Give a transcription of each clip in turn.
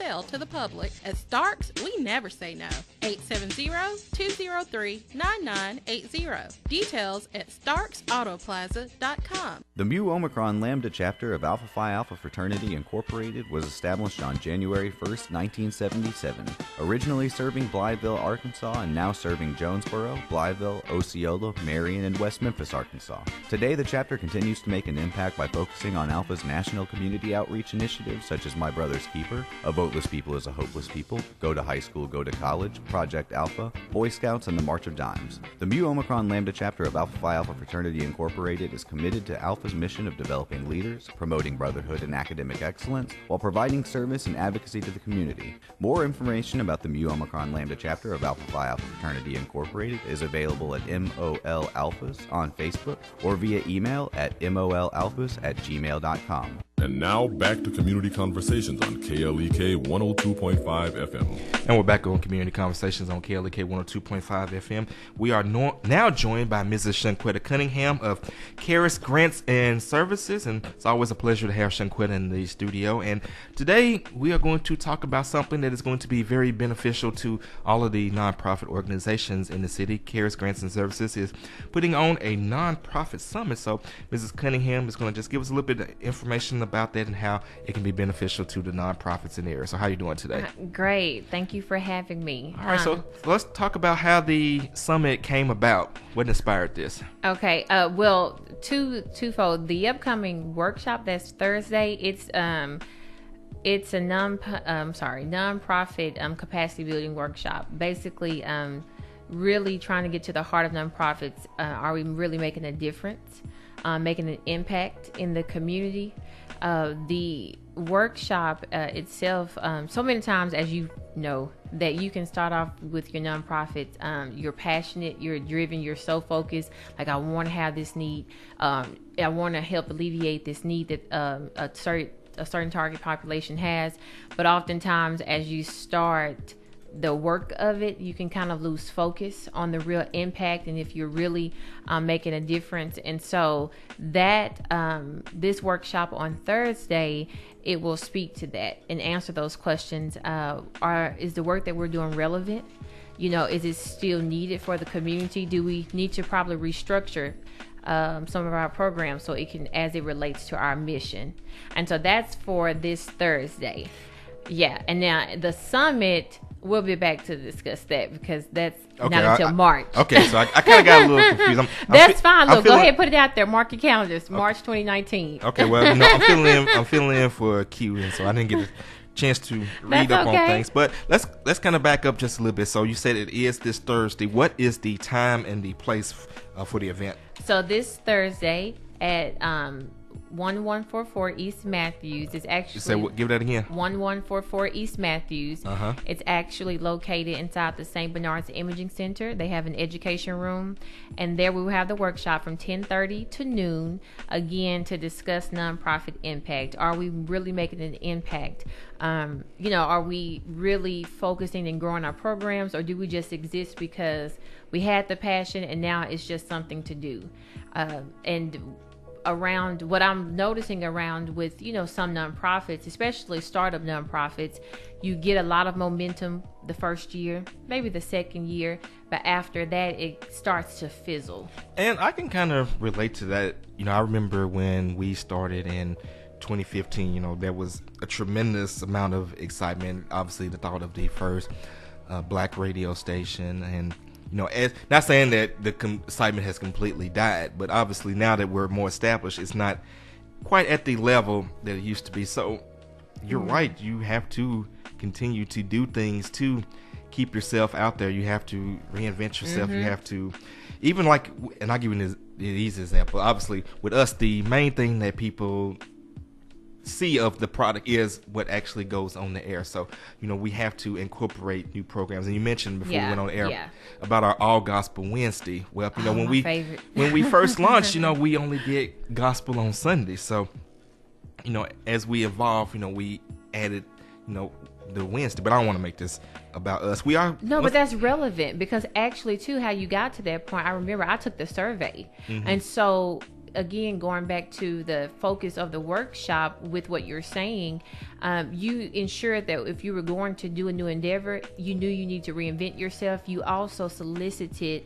sell to the public. At Starks, we never say no. 870-203-9980. Details at starksautoplaza.com. The Mu Omicron Lambda chapter of Alpha Phi Alpha Fraternity Incorporated was established on January 1st, 1977, originally serving Blytheville, Arkansas, and now serving Jonesboro, Blytheville, Osceola, Marion, and West Memphis, Arkansas. Today, the chapter continues to make an impact by focusing on Alpha's national community outreach initiatives such as My Brother's Keeper, A Voteless People is a Hopeless People, Go to High School, Go to College, Project Alpha, Boy Scouts, and the March of Dimes. The Mu Omicron Lambda chapter of Alpha Phi Alpha Fraternity Incorporated is committed to Alpha's mission of developing leaders, promoting brotherhood and academic excellence, while providing service and advocacy to the community. More information about the Mu Omicron Lambda chapter of Alpha Phi Alpha Fraternity Incorporated is available at MOL Alphas on Facebook or via email at molalphas@gmail.com. And now back to Community Conversations on KLEK 102.5 FM. And we're back on Community Conversations on KLEK 102.5 FM. We are now joined by Mrs. Shuquetta Cunningham of Charis Grants and Services. And it's always a pleasure to have Shuquetta in the studio. And today we are going to talk about something that is going to be very beneficial to all of the nonprofit organizations in the city. Charis Grants and Services is putting on a nonprofit summit. So Mrs. Cunningham is going to just give us a little bit of information about that and how it can be beneficial to the nonprofits in the area. So how are you doing today? Great. Thank you for having me. All right, so let's talk about how the summit came about. What inspired this? Okay. Well, twofold. The upcoming workshop that's Thursday, it's a nonprofit capacity building workshop. Basically, really trying to get to the heart of nonprofits. Are we really making a difference? Making an impact in the community? The workshop itself, so many times, as you know, that you can start off with your nonprofit. You're passionate, you're driven, you're so focused. Like, I want to have this need. I want to help alleviate this need that a certain target population has. But oftentimes, as you start the work of it, you can kind of lose focus on the real impact and if you're really making a difference. And so that this workshop on Thursday, it will speak to that and answer those questions. Is the work that we're doing relevant? You know, is it still needed for the community? Do we need to probably restructure some of our programs so it can, as it relates to our mission? And so that's for this Thursday. Yeah, and now the summit, we'll be back to discuss that because that's not until March. Okay, so I kind of got a little confused. That's fine. Look, go ahead, put it out there. Mark your calendars. March 2019. Okay, well, I'm filling in for a Q, and so I didn't get a chance to read up on things. But let's kind of back up just a little bit. So you said it is this Thursday. What is the time and the place for the event? So this Thursday at 1144 East Matthews is actually... So give that again. 1144 East Matthews. It's actually located inside the St. Bernard's Imaging Center. They have an education room, and there we will have the workshop from 10:30 to noon, again, to discuss nonprofit impact. Are we really making an impact? Are we really focusing and growing our programs, or do we just exist because we had the passion and now it's just something to do? And around what I'm noticing around with, some nonprofits, especially startup nonprofits, you get a lot of momentum the first year, maybe the second year, but after that it starts to fizzle. And I can kind of relate to that. I remember when we started in 2015, there was a tremendous amount of excitement. Obviously, the thought of the first black radio station, and not saying that the excitement has completely died, but obviously now that we're more established, it's not quite at the level that it used to be. So you're right. You have to continue to do things to keep yourself out there. You have to reinvent yourself. You have to, even like, and I'll give you an easy example. Obviously, with us, the main thing that people see of the product is what actually goes on the air. So, we have to incorporate new programs. And you mentioned before we went on air about our All Gospel Wednesday. Well, when we first launched, we only did gospel on Sunday. So, as we evolved, we added, the Wednesday. But I don't want to make this about us. But that's relevant because actually, too, how you got to that point, I remember I took the survey. And so again, going back to the focus of the workshop with what you're saying, you ensured that if you were going to do a new endeavor, you knew you need to reinvent yourself. You also solicited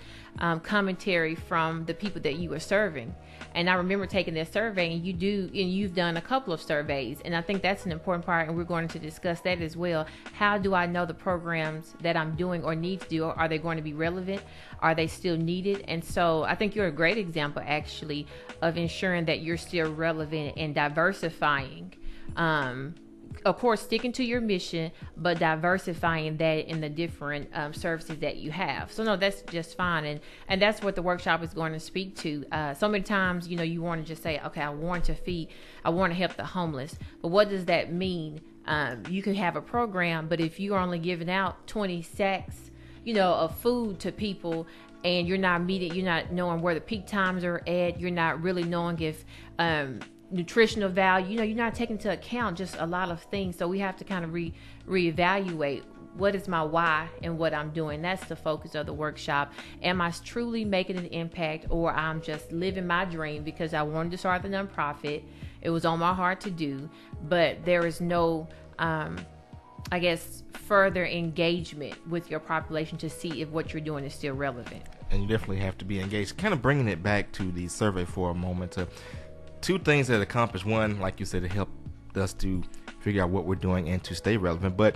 commentary from the people that you were serving. And I remember taking that survey, and you've done a couple of surveys, and I think that's an important part, and we're going to discuss that as well. How do I know the programs that I'm doing or need to do, are they going to be relevant? Are they still needed? And so I think you're a great example, actually, of ensuring that you're still relevant and diversifying. Of course, sticking to your mission, but diversifying that in the different services that you have. So no, that's just fine. And that's what the workshop is going to speak to. So many times, you want to just say, okay, I want to help the homeless. But what does that mean? You can have a program, but if you're only giving out 20 sacks, of food to people, and you're not knowing where the peak times are at, you're not really knowing if nutritional value, you're not taking into account just a lot of things. So we have to kind of reevaluate what is my why and what I'm doing. That's the focus of the workshop. Am I truly making an impact, or I'm just living my dream because I wanted to start the nonprofit? It was on my heart to do, but there is no further engagement with your population to see if what you're doing is still relevant. And you definitely have to be engaged. Kind of bringing it back to the survey for a moment. Two things that accomplished. One, like you said, it helped us to figure out what we're doing and to stay relevant. But,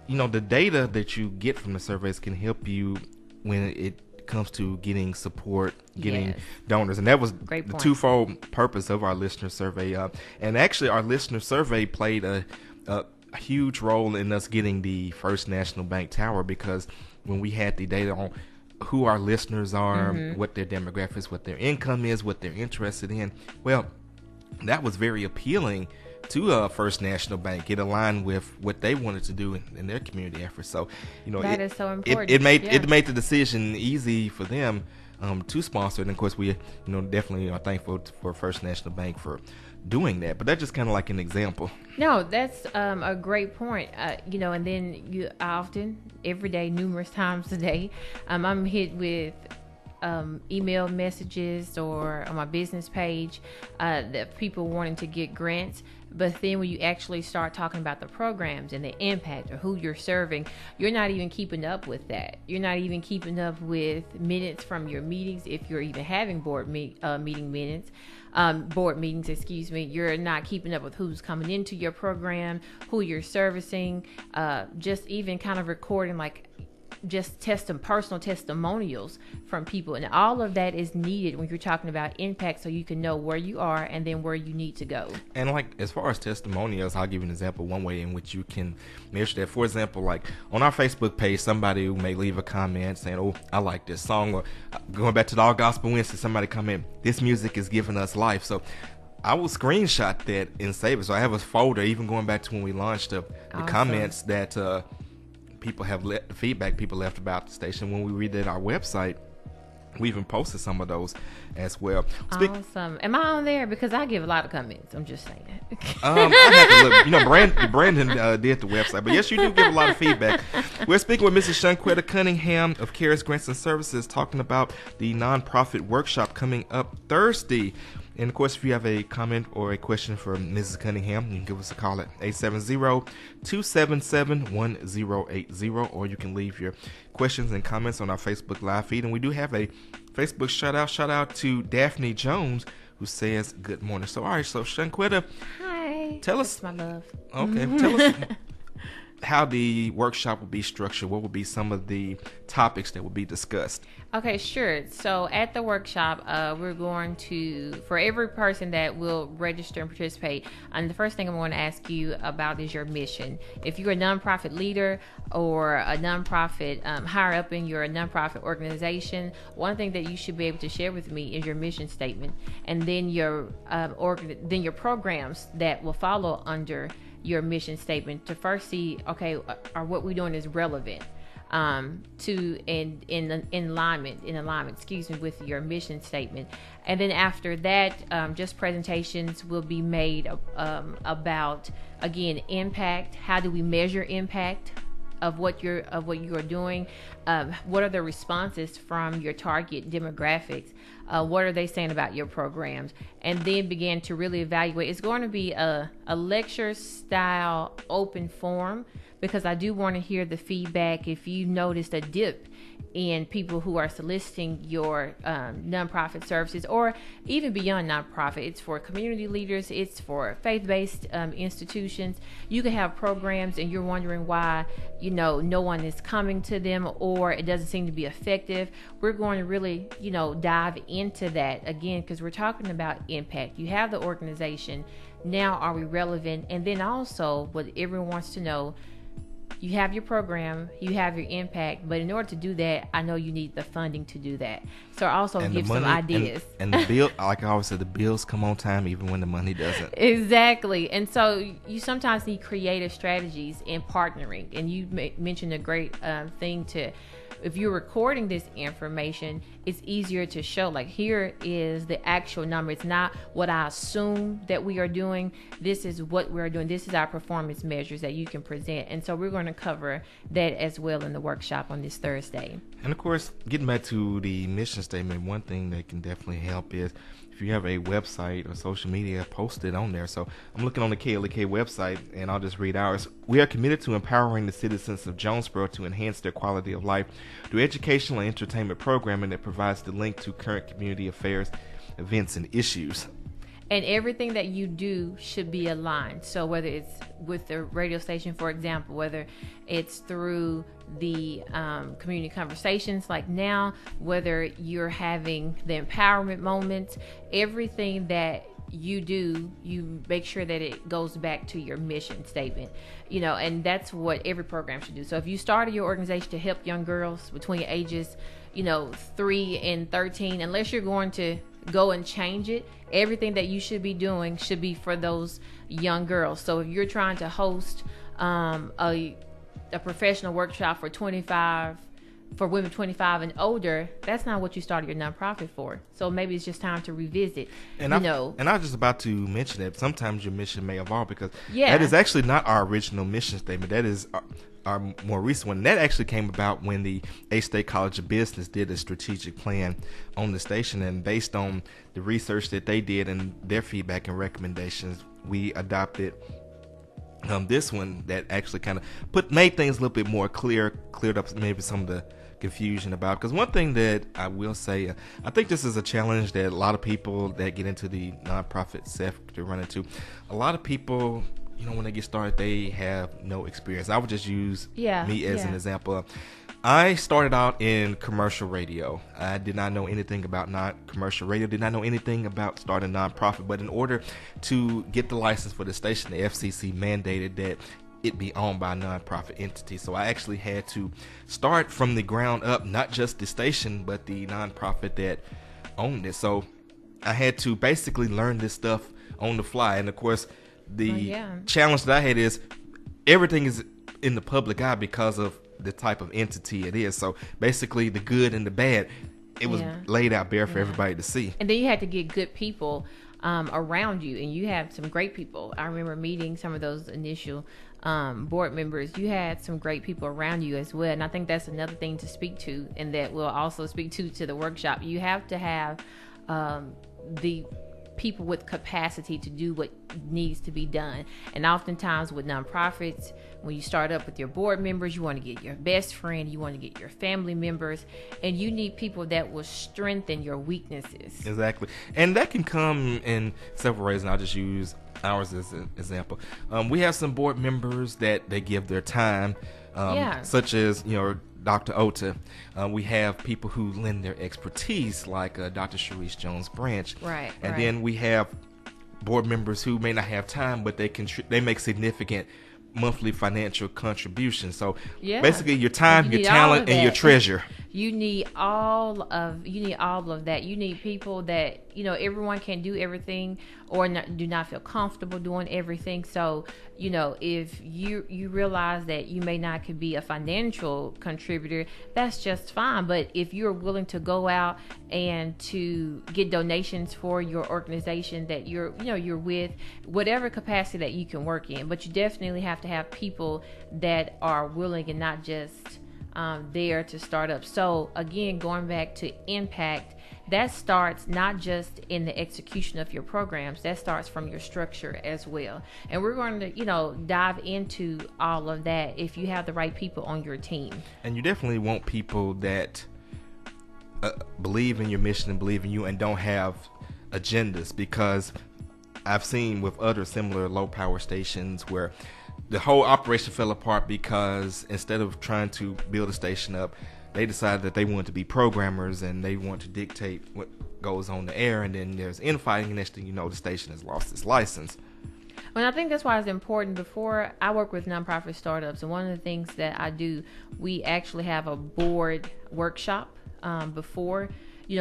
the data that you get from the surveys can help you when it comes to getting support, getting donors. And that was the twofold purpose of our listener survey. And actually, our listener survey played a huge role in us getting the First National Bank Tower, because when we had the data on who our listeners are, what their demographics, what their income is, what they're interested in, well, that was very appealing to First National Bank. It aligned with what they wanted to do in their community efforts. So, that is so important. It made the decision easy for them to sponsor. And of course, we definitely are thankful for First National Bank for doing that. But that's just kind of like an example. No, that's a great point. And then I often, every day, numerous times a day, I'm hit with email messages or on my business page that people wanting to get grants. But then when you actually start talking about the programs and the impact or who you're serving, you're not even keeping up with that. You're not even keeping up with minutes from your meetings, if you're even having board meetings, You're not keeping up with who's coming into your program, who you're servicing, just even kind of recording just personal testimonials from people. And all of that is needed when you're talking about impact, so you can know where you are and then where you need to go. And as far as testimonials, I'll give you an example. One way in which you can measure that, for example, on our Facebook page, somebody who may leave a comment saying, "Oh, I like this song," or going back to the All Gospel Wednesday, somebody comment, "This music is giving us life." So I will screenshot that and save it. So I have a folder, even going back to when we launched the Awesome. Comments that people have feedback people left about the station. When we read it on our website, we even posted some of those as well. Awesome. Am I on there? Because I give a lot of comments. I'm just saying. I have to look. Brandon did the website, but yes, you do give a lot of feedback. We're speaking with Mrs. Shuquetta Cunningham of CARES Grants and Services, talking about the nonprofit workshop coming up Thursday. And, of course, if you have a comment or a question for Mrs. Cunningham, you can give us a call at 870-277-1080, or you can leave your questions and comments on our Facebook Live feed. And we do have a Facebook shout-out. Shout-out to Daphne Jones, who says good morning. So, all right, so Shuquetta. Hi. Tell us. That's my love. Okay, tell us how the workshop will be structured. What will be some of the topics that will be discussed? Okay, sure. So at the workshop, we're going to, for every person that will register and participate, and the first thing I'm going to ask you about is your mission. If you're a nonprofit leader or a nonprofit higher up in your nonprofit organization, one thing that you should be able to share with me is your mission statement, and then your programs that will follow under your mission statement to first see, okay, are what we're doing is relevant to in alignment with your mission statement. And then after that, just presentations will be made about, again, impact. How do we measure impact of what you are doing? What are the responses from your target demographics? What are they saying about your programs? And then begin to really evaluate. It's going to be a lecture style open forum, because I do want to hear the feedback. If you noticed a dip in people who are soliciting your nonprofit services, or even beyond nonprofit, it's for community leaders, it's for faith-based institutions. You can have programs and you're wondering why, no one is coming to them, or it doesn't seem to be effective. We're going to really, dive into that again, because we're talking about impact. You have the organization. Now, are we relevant? And then also, what everyone wants to know, you have your program, you have your impact, but in order to do that, I know you need the funding to do that. So I also give some ideas. And the bill, like I always said, the bills come on time even when the money doesn't. Exactly. And so you sometimes need creative strategies in partnering. And you mentioned a great thing to, if you're recording this information, it's easier to show, like, here is the actual number. It's not what I assume that we are doing. This is what we're doing. This is our performance measures that you can present. And so we're going to cover that as well in the workshop on this Thursday. And of course, getting back to the mission statement, one thing that can definitely help is if you have a website or social media, post it on there. So I'm looking on the KLEK website, and I'll just read ours. We are committed to empowering the citizens of Jonesboro to enhance their quality of life through educational and entertainment programming that provides the link to current community affairs, events, and issues. And everything that you do should be aligned. So whether it's with the radio station, for example, whether it's through the community conversations like now, whether you're having the empowerment moments, everything that you do, you make sure that it goes back to your mission statement, and that's what every program should do. So if you started your organization to help young girls between ages, 3 and 13, unless you're going to go and change it, everything that you should be doing should be for those young girls. So if you're trying to host a professional workshop for women 25 and older, that's not what you started your nonprofit for. So maybe it's just time to revisit. And I was just about to mention that sometimes your mission may evolve, because that is actually not our original mission statement. That is our more recent one. That actually came about when the A-State College of Business did a strategic plan on the station, and based on the research that they did and their feedback and recommendations, we adopted this one that actually kind of made things a little bit more cleared up maybe some of the confusion about. Because one thing that I will say, I think this is a challenge that a lot of people that get into the nonprofit sector run into. A lot of people, when they get started, they have no experience. I would just use me as an example. I started out in commercial radio. I did not know anything about commercial radio, did not know anything about starting a nonprofit. But in order to get the license for the station, the FCC mandated that it be owned by a nonprofit entity. So I actually had to start from the ground up, not just the station, but the nonprofit that owned it. So I had to basically learn this stuff on the fly. And of course, the challenge that I had is everything is in the public eye because of the type of entity it is. So basically the good and the bad, it was laid out bare for everybody to see. And then you had to get good people around you, and you have some great people. I remember meeting some of those initial board members. You had some great people around you as well, and I think that's another thing to speak to, and that we'll also speak to the workshop. You have to have the people with capacity to do what needs to be done. And oftentimes with nonprofits, when you start up with your board members, you want to get your best friend, you want to get your family members, and you need people that will strengthen your weaknesses. Exactly. And that can come in several ways, and I'll just use ours as an example. We have some board members that they give their time, such as, Dr. Ota. We have people who lend their expertise, like Dr. Sharice Jones Branch. Right. And then we have board members who may not have time, but they make significant monthly financial contributions. So basically your time, your talent, and your treasure. You need all of that. You need people that, everyone can do everything or do not feel comfortable doing everything. So, if you realize that you may not could be a financial contributor, that's just fine. But if you're willing to go out and to get donations for your organization that you're with, whatever capacity that you can work in, but you definitely have to have people that are willing and not just there to start up. So again, going back to impact, that starts not just in the execution of your programs, that starts from your structure as well. And we're going to, dive into all of that if you have the right people on your team. And you definitely want people that believe in your mission and believe in you and don't have agendas, because I've seen with other similar low power stations where the whole operation fell apart because instead of trying to build a station up, they decided that they wanted to be programmers and they want to dictate what goes on the air, and then there's infighting, and next thing you know, the station has lost its license. Well, I think that's why it's important. Before, I work with nonprofit startups, and one of the things that I do, we actually have a board workshop before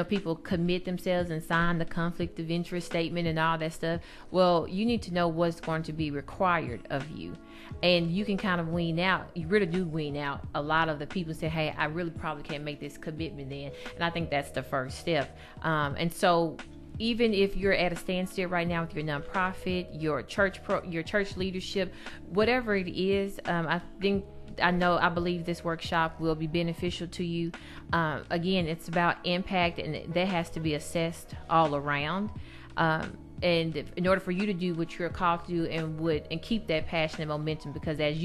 people commit themselves and sign the conflict of interest statement and all that stuff. Well, you need to know what's going to be required of you. And you can kind of wean out. You really do wean out a lot of the people who say, hey, I really probably can't make this commitment then. And I think that's the first step. And so even if you're at a standstill right now with your nonprofit, your church leadership, whatever it is, I believe this workshop will be beneficial to you. Again, it's about impact, and that has to be assessed all around. And in order for you to do what you're called to do and keep that passion and momentum, because as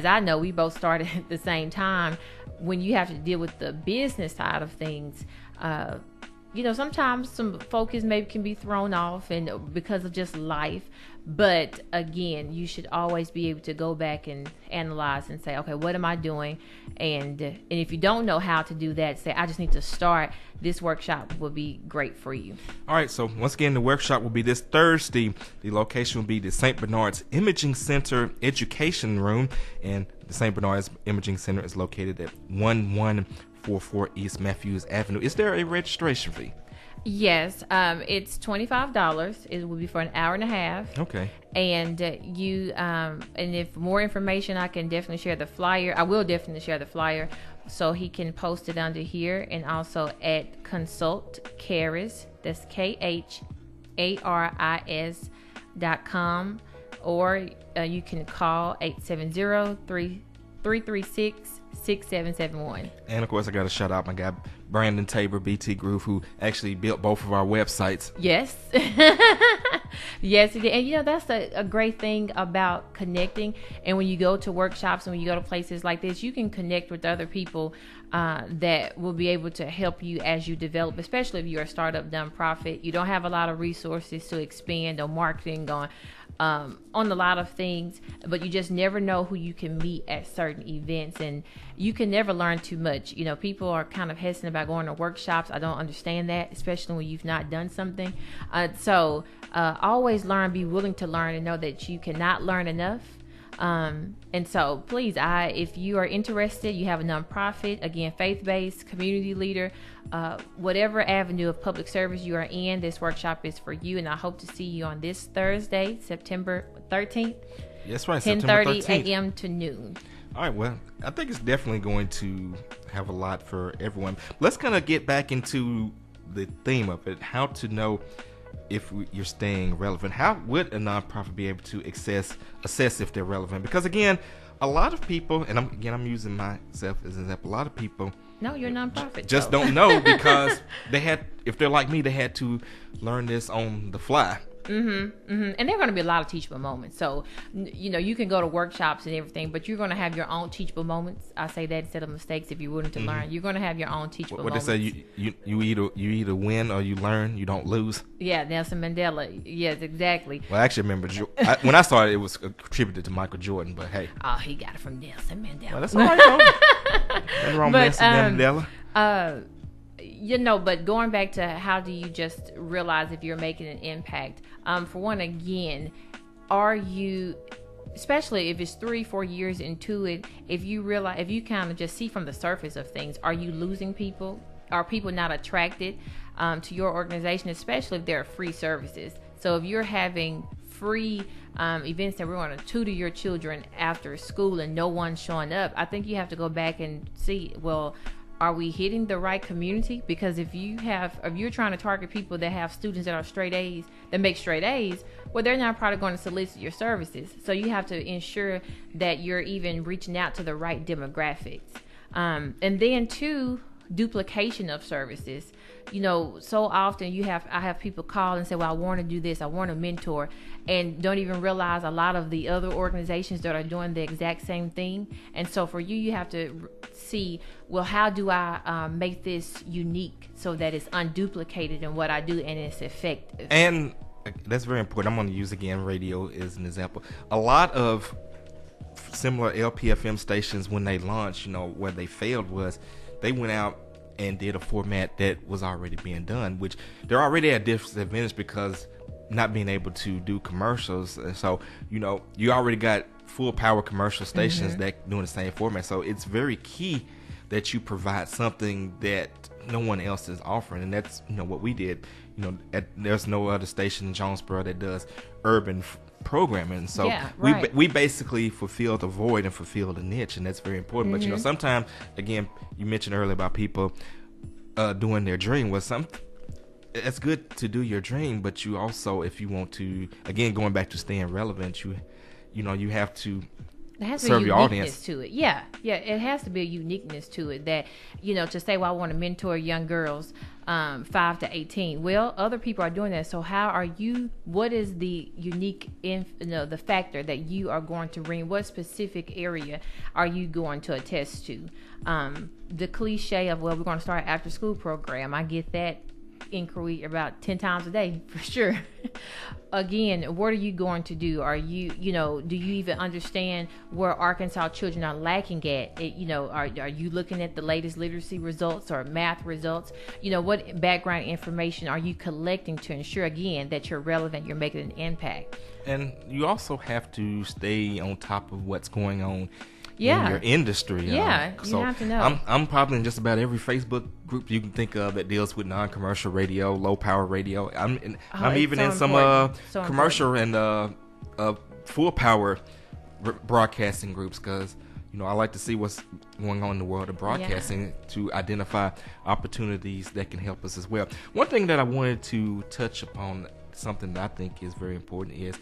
I know, we both started at the same time. When you have to deal with the business side of things, sometimes some focus maybe can be thrown off and because of just life. But again, you should always be able to go back and analyze and say, okay, what am I doing? And if you don't know how to do that, say, I just need to start. This workshop will be great for you. All right. So once again, the workshop will be this Thursday. The location will be the St. Bernard's Imaging Center Education Room. And the St. Bernard's Imaging Center is located at 1144 East Matthews Avenue. Is there a registration fee? Yes, it's $25. It will be for an hour and a half. Okay. And and if more information, I can definitely share the flyer. I will definitely share the flyer, so he can post it under here, and also at Consult Caris. That's KHARIS.com, or you can call 870-336-6771. And of course, I got to shout out my guy Brandon Tabor, BT Groove, who actually built both of our websites. Yes. Yes, he did. And that's a great thing about connecting. And when you go to workshops and when you go to places like this, you can connect with other people that will be able to help you as you develop, especially if you're a startup nonprofit. You don't have a lot of resources to expand on marketing, on a lot of things, but you just never know who you can meet at certain events, and you can never learn too much. People are kind of hesitant about going to workshops. I don't understand that, especially when you've not done something. So always learn, be willing to learn, and know that you cannot learn enough. And so please, if you are interested, you have a nonprofit, again, faith-based, community leader, whatever avenue of public service you are in, this workshop is for you. And I hope to see you on this Thursday, September 13th. That's right, 10:30 a.m. to noon. All right, well, I think it's definitely going to have a lot for everyone. Let's kind of get back into the theme of it, how to know if you're staying relevant. How would a nonprofit be able to assess if they're relevant? Because again, a lot of people, and I'm using myself as an example, a lot of people you're a nonprofit just don't know, because if they're like me, they had to learn this on the fly. And there are going to be a lot of teachable moments. So, you can go to workshops and everything, but you're going to have your own teachable moments. I say that instead of mistakes. If you're willing to learn, you're going to have your own teachable moments. What they say, you either win or you learn. You don't lose. Yeah, Nelson Mandela. Yes, exactly. Well, I actually remember when I started, it was attributed to Michael Jordan. But hey, he got it from Nelson Mandela. Well, that's all right, though. Nothing wrong with Nelson Mandela. But going back to how do you just realize if you're making an impact? For one, again, are you, especially if it's 3-4 years into it, if you kind of just see from the surface of things, are you losing people? Are people not attracted to your organization, especially if there are free services? So if you're having free events that we're going to tutor your children after school and no one's showing up, I think you have to go back and see, well, are we hitting the right community? Because if you're trying to target people that have students that are straight A's, that make straight A's, well, they're not probably going to solicit your services. So you have to ensure that you're even reaching out to the right demographics. And then two, duplication of services. So often I have people call and say, well, I want to do this, I want to mentor, and don't even realize a lot of the other organizations that are doing the exact same thing. And so for you have to see, well, how do I make this unique so that it's unduplicated in what I do and it's effective? And that's very important. I'm going to use again radio as an example. A lot of similar LPFM stations, when they launched, where they failed was they went out and did a format that was already being done, which they're already at a disadvantage because not being able to do commercials. So, you already got full power commercial stations that doing the same format. So it's very key that you provide something that no one else is offering. And that's, what we did. There's no other station in Jonesboro that does urban programming. So we basically fulfilled the void and fulfilled the niche, and that's very important. But sometimes, again, you mentioned earlier about people doing their dream. It's good to do your dream, but you also, if you want to, again, going back to staying relevant, you have to serve your audience to it. Yeah, it has to be a uniqueness to it that, to say, well, I want to mentor young girls 5 to 18. Well, other people are doing that. So what is the unique, the factor that you are going to bring? What specific area are you going to attest to? The cliche of, well, we're going to start an after school program. I get that inquiry about 10 times a day for sure. Again, what are you going to do? Are you, do you even understand where Arkansas children are lacking at? Are you looking at the latest literacy results or math results? What background information are you collecting to ensure, again, that you're relevant, you're making an impact? And you also have to stay on top of what's going on in your industry. Yeah, so you have to know. I'm probably in just about every Facebook group you can think of that deals with non-commercial radio, low power radio. I'm even in some commercial and full power broadcasting groups, because I like to see what's going on in the world of broadcasting to identify opportunities that can help us as well. One thing that I wanted to touch upon, something that I think is very important, is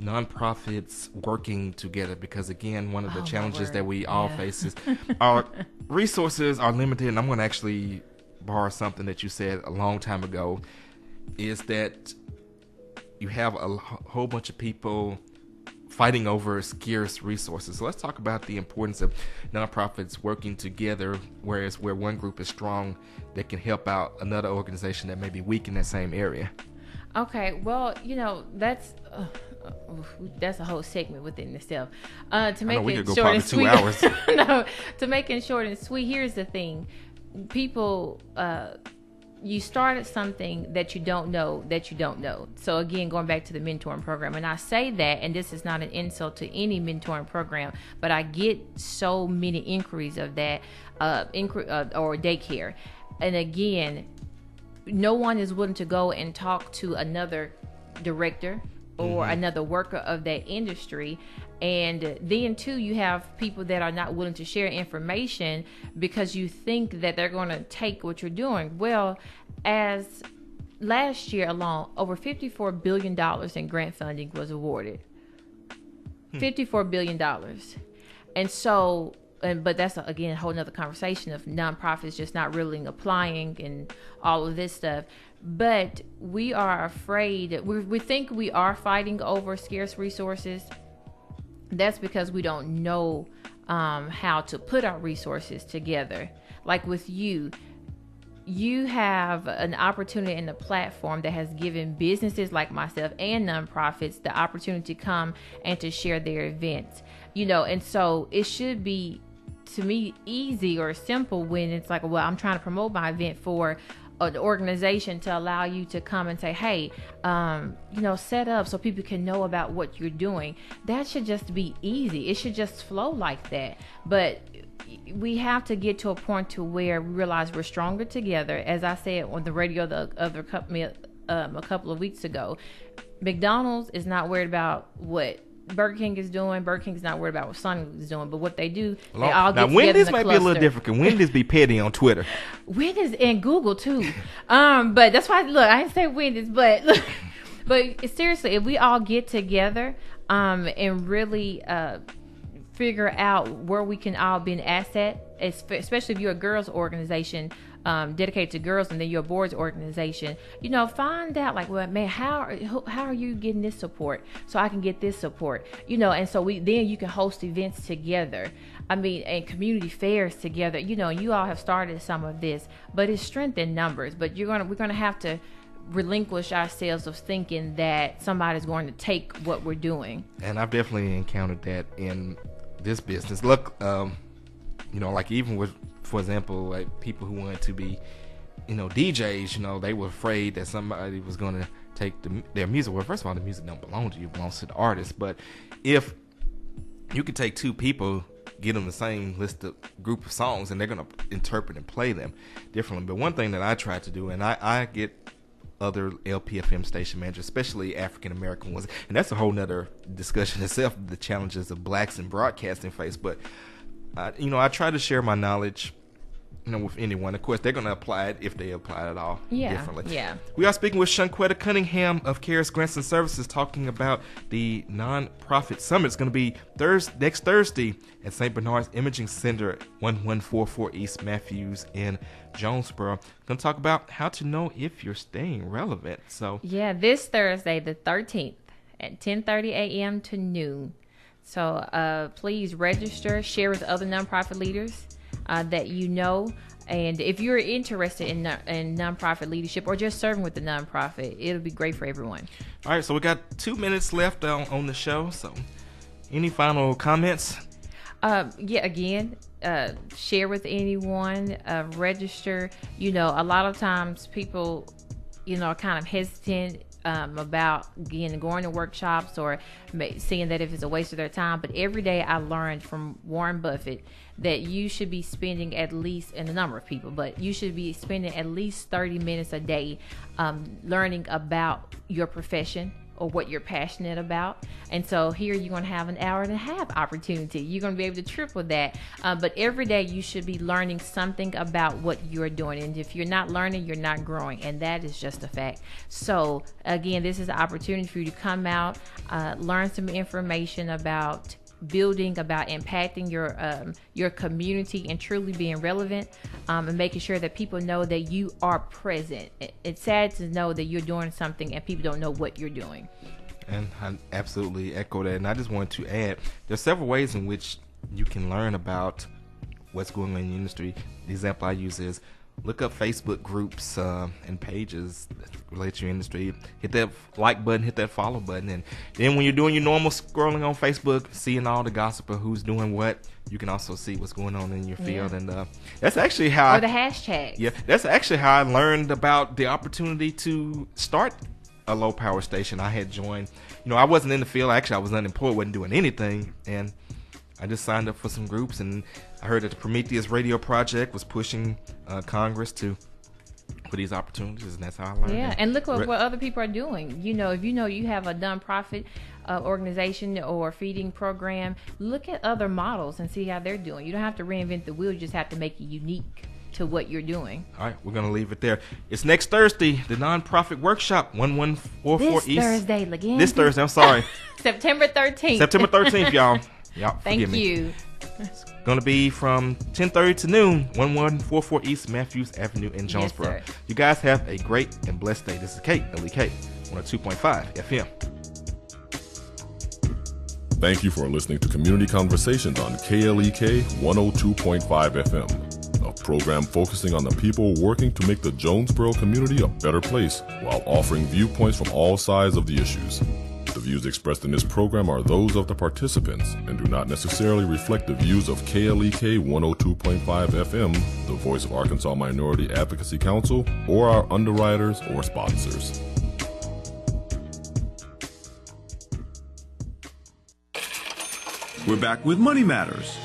nonprofits working together, because again, one of the challenges that we all face is our resources are limited. And I'm going to actually borrow something that you said a long time ago, is that you have a whole bunch of people fighting over scarce resources. So let's talk about the importance of nonprofits working together, where one group is strong that can help out another organization that may be weak in that same area. Okay, well, that's a whole segment within itself. To make it short and sweet, 2 hours. No, to make it short and sweet, here's the thing: people, you started something that you don't know. So again, going back to the mentoring program, and I say that, and this is not an insult to any mentoring program, but I get so many inquiries of that, or daycare, and again, no one is willing to go and talk to another director or another worker of that industry. And then too, you have people that are not willing to share information because you think that they're going to take what you're doing. Well, as last year alone, over $54 billion in grant funding was awarded. $54 billion. And so, but that's again a whole nother conversation of nonprofits just not really applying and all of this stuff. But we are afraid, we think we are fighting over scarce resources. That's because we don't know how to put our resources together. Like with you have an opportunity and a platform that has given businesses like myself and nonprofits the opportunity to come and to share their events. And so it should be, to me, easy or simple when it's like, well, I'm trying to promote my event for an organization to allow you to come and say, hey, set up so people can know about what you're doing. That should just be easy. It should just flow like that. But we have to get to a point to where we realize we're stronger together. As I said on the radio a couple of weeks ago, McDonald's is not worried about what Burger King is doing. Burger King is not worried about what Sonic is doing, but what they do, they all get together. Now, Wendy's might be a little different. Wendy's be petty on Twitter. Wendy's and Google too. But that's why, look, I didn't say Wendy's, but look, but seriously, if we all get together and really figure out where we can all be an asset, especially if you're a girls organization dedicated to girls, and then your board's organization, find out like, well, man, how are you getting this support so I can get this support, and so then you can host events together. And community fairs together. You all have started some of this, but it's strength in numbers. But we're gonna have to relinquish ourselves of thinking that somebody's going to take what we're doing. And I've definitely encountered that in this business. Look, like even with, for example, like people who wanted to be, DJs, they were afraid that somebody was going to take their music. Well, first of all, the music don't belong to you, it belongs to the artist. But if you could take two people, get them the same group of songs, and they're going to interpret and play them differently. But one thing that I try to do, and I get other LPFM station managers, especially African American ones, and that's a whole nother discussion itself, the challenges of blacks in broadcasting face. But I try to share my knowledge with anyone. Of course, they're going to apply it if they apply it at all differently. Yeah. We are speaking with Shuquetta Cunningham of Caris Grants and Services, talking about the nonprofit summit. It's going to be next Thursday at St. Bernard's Imaging Center, 1144 East Matthews in Jonesboro. Going to talk about how to know if you're staying relevant. So this Thursday, the 13th, at 10:30 a.m. to noon. So please register, share with other nonprofit leaders that you know, and if you're interested in nonprofit leadership or just serving with the nonprofit, it'll be great for everyone. All right, so we got 2 minutes left on the show. So, any final comments? Share with anyone, register. A lot of times people, are kind of hesitant about going to workshops or seeing that if it's a waste of their time. But every day I learned from Warren Buffett that you should be spending at least, and a number of people, but you should be spending at least 30 minutes a day learning about your profession or what you're passionate about. And so here you're going to have an hour and a half opportunity. You're going to be able to triple that. But every day you should be learning something about what you're doing. And if you're not learning, you're not growing. And that is just a fact. So again, this is an opportunity for you to come out, learn some information about building, about impacting your community and truly being relevant, and making sure that people know that you are present. It's sad to know that you're doing something and people don't know what you're doing. And I absolutely echo that. And I just wanted to add, there's several ways in which you can learn about what's going on in the industry. The example I use is look up Facebook groups and pages that relate to your industry. Hit that like button, hit that follow button, and then when you're doing your normal scrolling on Facebook, seeing all the gossip of who's doing what, you can also see what's going on in your field. And that's actually how the hashtags. Yeah, that's actually how I learned about the opportunity to start a low power station. I had joined, I wasn't in the field. Actually, I was unemployed, wasn't doing anything, and I just signed up for some groups, and I heard that the Prometheus Radio Project was pushing Congress for these opportunities, and that's how I learned. Yeah, and look what other people are doing. If you have a nonprofit organization or feeding program, look at other models and see how they're doing. You don't have to reinvent the wheel; you just have to make it unique to what you're doing. All right, we're gonna leave it there. It's next Thursday, the nonprofit workshop, 1144 East. This Thursday, I'm sorry. September 13th. September 13th, y'all. Y'all, Thank forgive me. you. It's going to be from 10:30 to noon, 1144 East Matthews Avenue in Jonesboro. Yes, you guys have a great and blessed day. This is KLEK 102.5 FM. Thank you for listening to Community Conversations on KLEK 102.5 FM, a program focusing on the people working to make the Jonesboro community a better place while offering viewpoints from all sides of the issues. The views expressed in this program are those of the participants and do not necessarily reflect the views of KLEK 102.5 FM, the voice of Arkansas Minority Advocacy Council, or our underwriters or sponsors. We're back with Money Matters